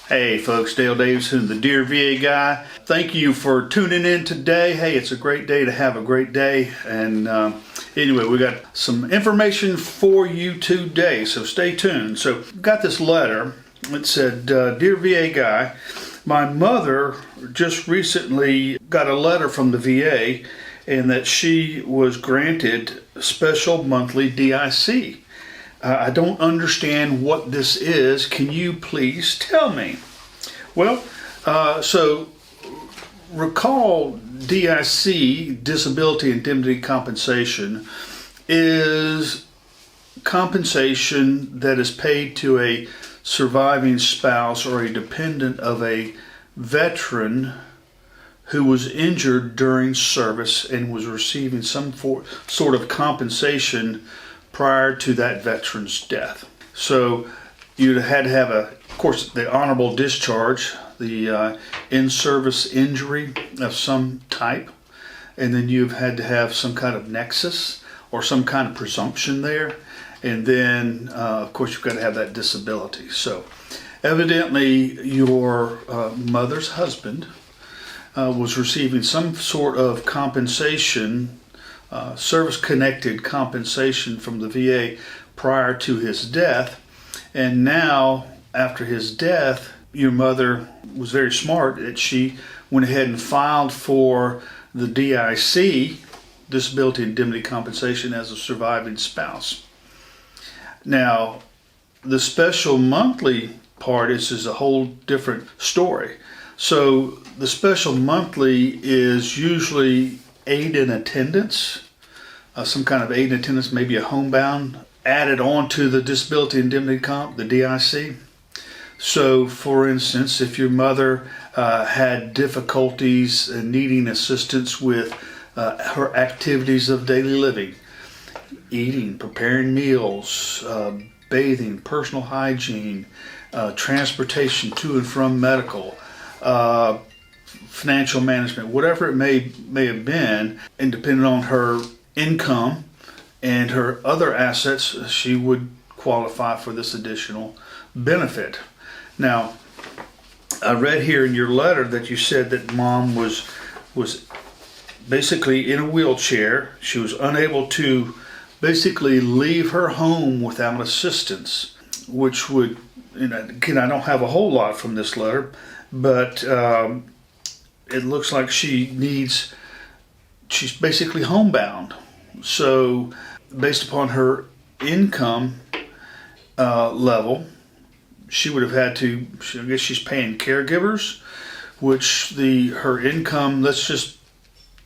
Hey folks, Dale Davidson, the Dear VA Guy. Thank you for tuning in today. Hey, it's a great day to have a great day. And anyway, we got some information for you today, so stay tuned. So, got this letter. It said, Dear VA Guy, my mother just recently got a letter from the VA and that she was granted special monthly DIC. I don't understand what this is. Can you please tell me? Well, so recall DIC, Disability Indemnity Compensation, is compensation that is paid to a surviving spouse or a dependent of a veteran who was injured during service and was receiving some sort of compensation prior to that veteran's death. So you had to have of course, the honorable discharge, the in-service injury of some type, and then you've had to have some kind of nexus or some kind of presumption there, and then of course you've got to have that disability. So evidently your mother's husband was receiving some sort of compensation, service-connected compensation from the VA prior to his death, and now after his death, your mother was very smart that she went ahead and filed for the DIC, Disability Indemnity Compensation, as a surviving spouse. Now, the special monthly part is a whole different story. So the special monthly is usually aid in attendance, some kind of aid in attendance, maybe a homebound, added on to the disability indemnity comp, the DIC. So, for instance, if your mother had difficulties needing assistance with her activities of daily living, eating, preparing meals, bathing, personal hygiene, transportation to and from medical, financial management, whatever it may have been, and depending on her income and her other assets, she would qualify for this additional benefit. Now, I read here in your letter that you said that mom was basically in a wheelchair. She was unable to basically leave her home without assistance, which would, again, I don't have a whole lot from this letter, but it looks like she's basically homebound. So based upon her income level, she would have had to, I guess she's paying caregivers, which her income, let's just,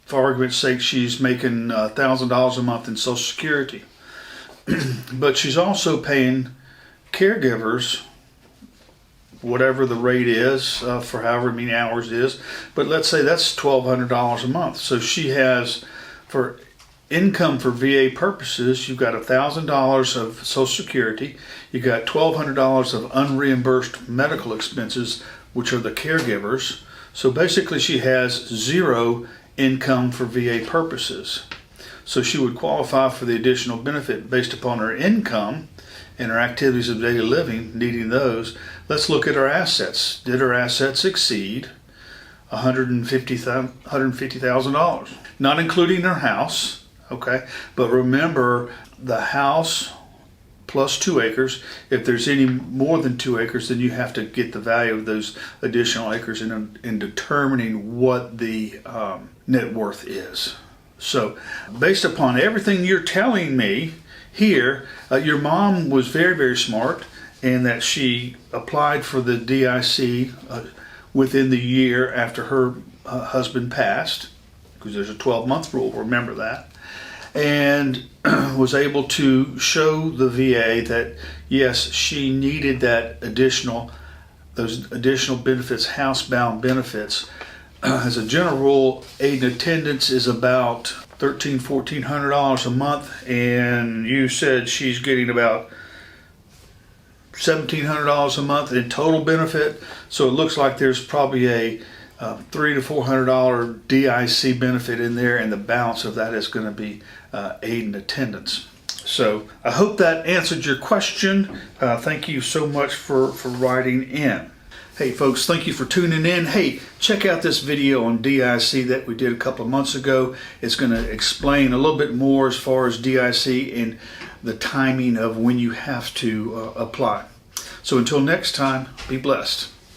for argument's sake, she's making $1,000 a month in Social Security. But she's also paying caregivers, whatever the rate is, for however many hours it is. But let's say that's $1,200 a month. So she has, for income for VA purposes, you've got $1,000 of Social Security, you've got $1,200 of unreimbursed medical expenses, which are the caregivers. So basically she has zero income for VA purposes. So she would qualify for the additional benefit based upon her income and her activities of daily living, needing those. Let's look at her assets. Did her assets exceed $150,000? Not including her house. Okay, but remember, the house plus 2 acres. If there's any more than 2 acres, then you have to get the value of those additional acres in determining what the net worth is. So, based upon everything you're telling me here, your mom was very, very smart, and that she applied for the DIC within the year after her husband passed, because there's a 12-month rule, remember that. And was able to show the VA that yes, she needed those additional benefits, housebound benefits. As a general rule, aid and attendance is about $1,400 a month, and you said she's getting about $1,700 a month in total benefit. So it looks like there's probably a $300 to $400 DIC benefit in there, and the balance of that is going to be aid and attendance. So I hope that answered your question. Thank you so much for writing in. Hey folks, thank you for tuning in. Hey, check out this video on DIC that we did a couple of months ago. It's going to explain a little bit more as far as DIC and the timing of when you have to apply. So until next time, be blessed.